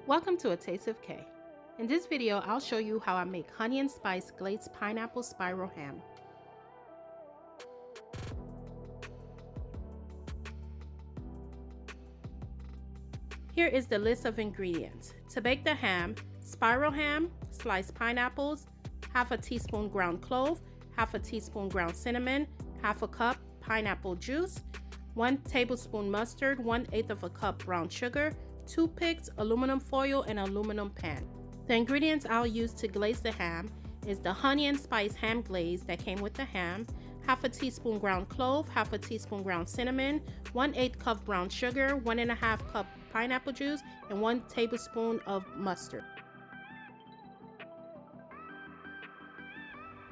Welcome to A Taste of K. In this video, I'll show you how I make honey and spice glazed pineapple spiral ham. Here is the list of ingredients. To bake the ham, spiral ham, sliced pineapples, half a teaspoon ground clove, half a teaspoon ground cinnamon, half a cup pineapple juice, 1 tablespoon mustard, 1/8 of a cup brown sugar, toothpicks, aluminum foil, and aluminum pan. The ingredients I'll use to glaze the ham is the honey and spice ham glaze that came with the ham, half a teaspoon ground clove, half a teaspoon ground cinnamon, 1/8 cup brown sugar, 1.5 cup pineapple juice, and 1 tablespoon of mustard.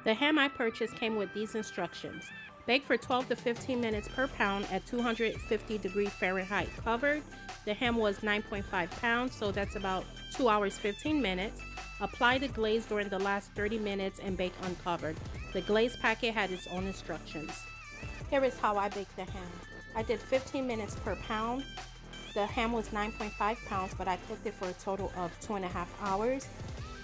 The ham I purchased came with these instructions. Bake for 12 to 15 minutes per pound at 250 degrees Fahrenheit covered. The ham was 9.5 pounds, so that's about 2 hours 15 minutes. Apply the glaze during the last 30 minutes and bake uncovered. The glaze packet had its own instructions. Here is how I baked the ham. I did 15 minutes per pound. The ham was 9.5 pounds, but I cooked it for a total of 2.5 hours.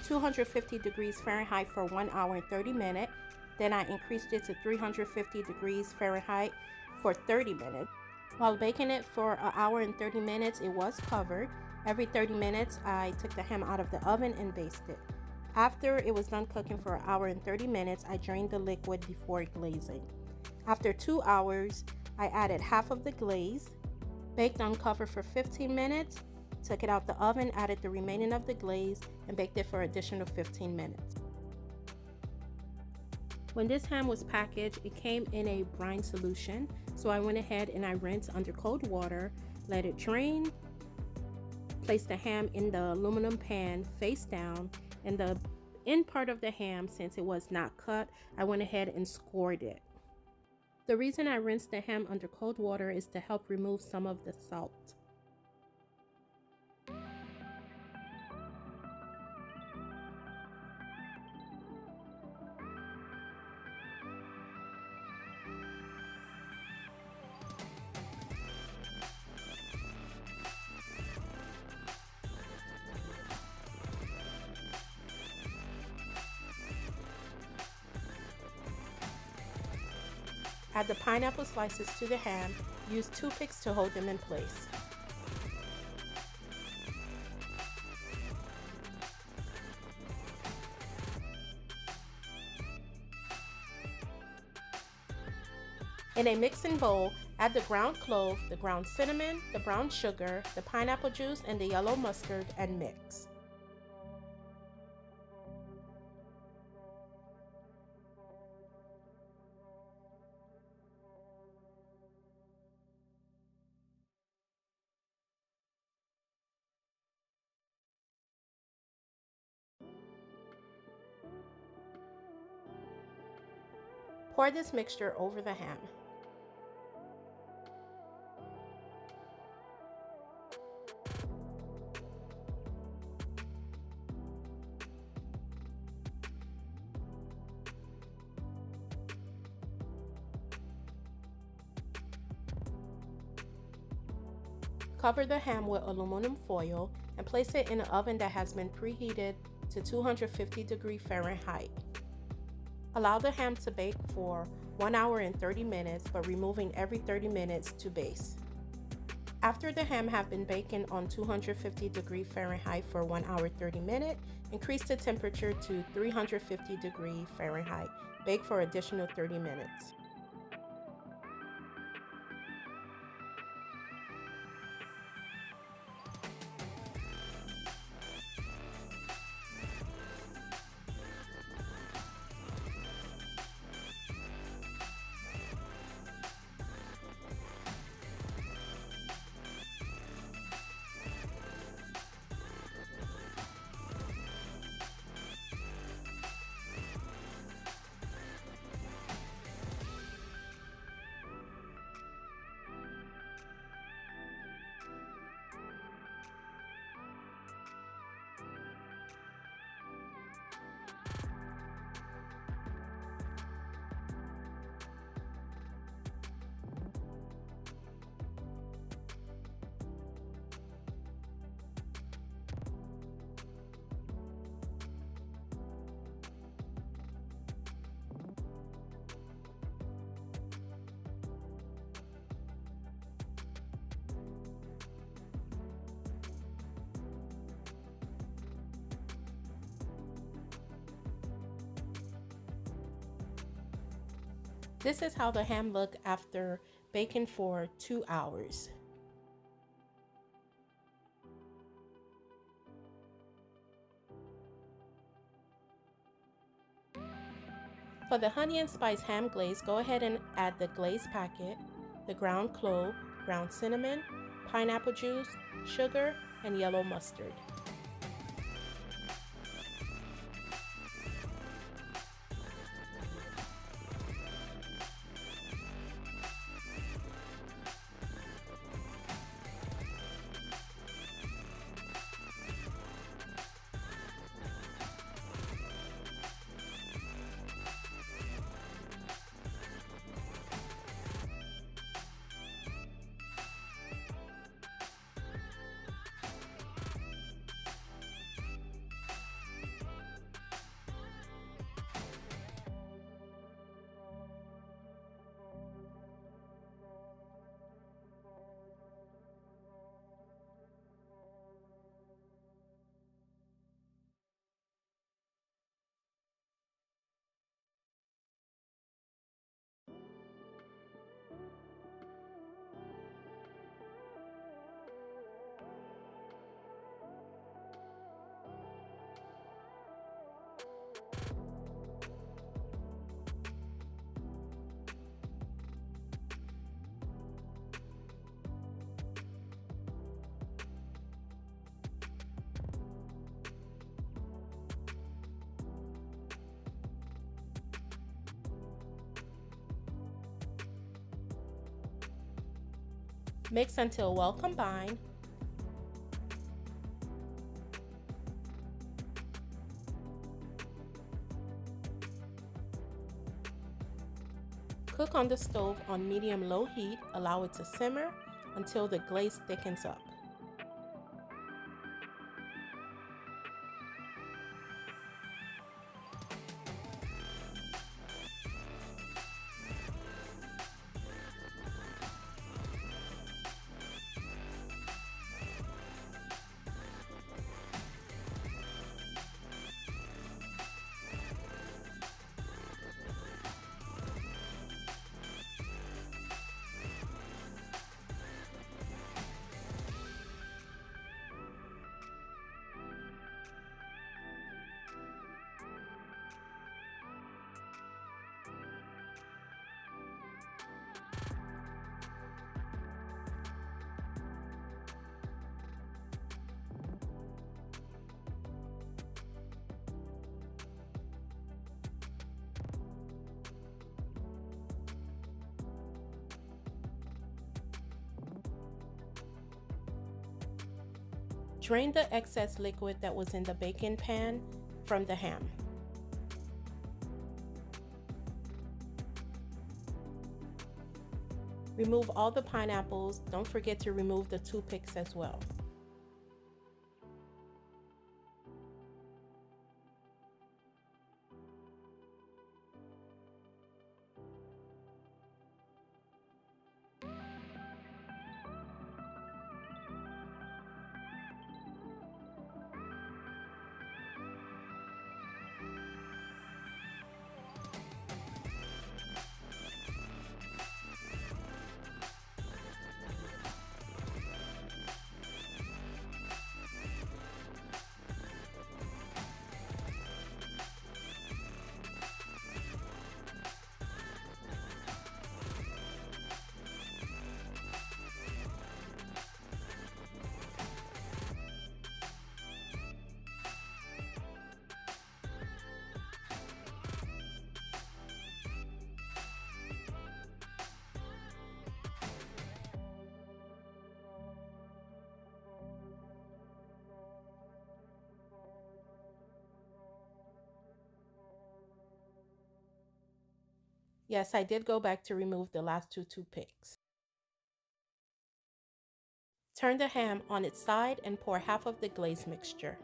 250 degrees Fahrenheit for 1 hour and 30 minutes. Then I increased it to 350 degrees Fahrenheit for 30 minutes. While baking it for an hour and 30 minutes, it was covered. Every 30 minutes, I took the ham out of the oven and basted it. After it was done cooking for an hour and 30 minutes, I drained the liquid before glazing. After 2 hours, I added half of the glaze, baked uncovered for 15 minutes, took it out the oven, added the remaining of the glaze, and baked it for an additional 15 minutes. When this ham was packaged, it came in a brine solution, so I went ahead and I rinsed under cold water, let it drain, placed the ham in the aluminum pan face down, and the end part of the ham, since it was not cut, I went ahead and scored it. The reason I rinsed the ham under cold water is to help remove some of the salt. Add the pineapple slices to the ham. Use toothpicks to hold them in place. In a mixing bowl, add the ground clove, the ground cinnamon, the brown sugar, the pineapple juice, and the yellow mustard, and mix. Pour this mixture over the ham. Cover the ham with aluminum foil and place it in an oven that has been preheated to 250 degrees Fahrenheit. Allow the ham to bake for 1 hour and 30 minutes, but removing every 30 minutes to baste. After the ham have been baking on 250 degrees Fahrenheit for 1 hour 30 minutes, increase the temperature to 350 degrees Fahrenheit. Bake for additional 30 minutes. This is how the ham looked after baking for 2 hours. For the honey and spice ham glaze, go ahead and add the glaze packet, the ground clove, ground cinnamon, pineapple juice, sugar, and yellow mustard. Mix until well combined. Cook on the stove on medium-low heat. Allow it to simmer until the glaze thickens up. Drain the excess liquid that was in the baking pan from the ham. Remove all the pineapples. Don't forget to remove the toothpicks as well. Yes, I did go back to remove the last two toothpicks. Turn the ham on its side and pour half of the glaze mixture.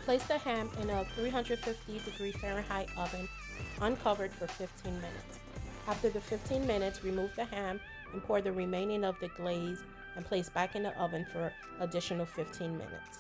Place the ham in a 350-degree Fahrenheit oven, uncovered for 15 minutes. After the 15 minutes, remove the ham and pour the remaining of the glaze and place back in the oven for additional 15 minutes.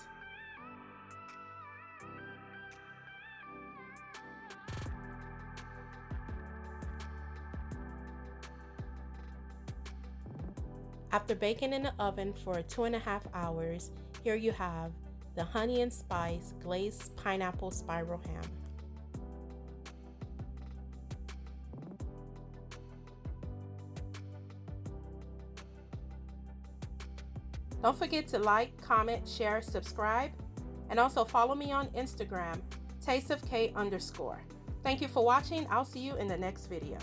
After baking in the oven for 2.5 hours, here you have the honey and spice glazed pineapple spiral ham. Don't forget to like, comment, share, subscribe, and also follow me on Instagram, tasteofk_. Thank you for watching. I'll see you in the next video.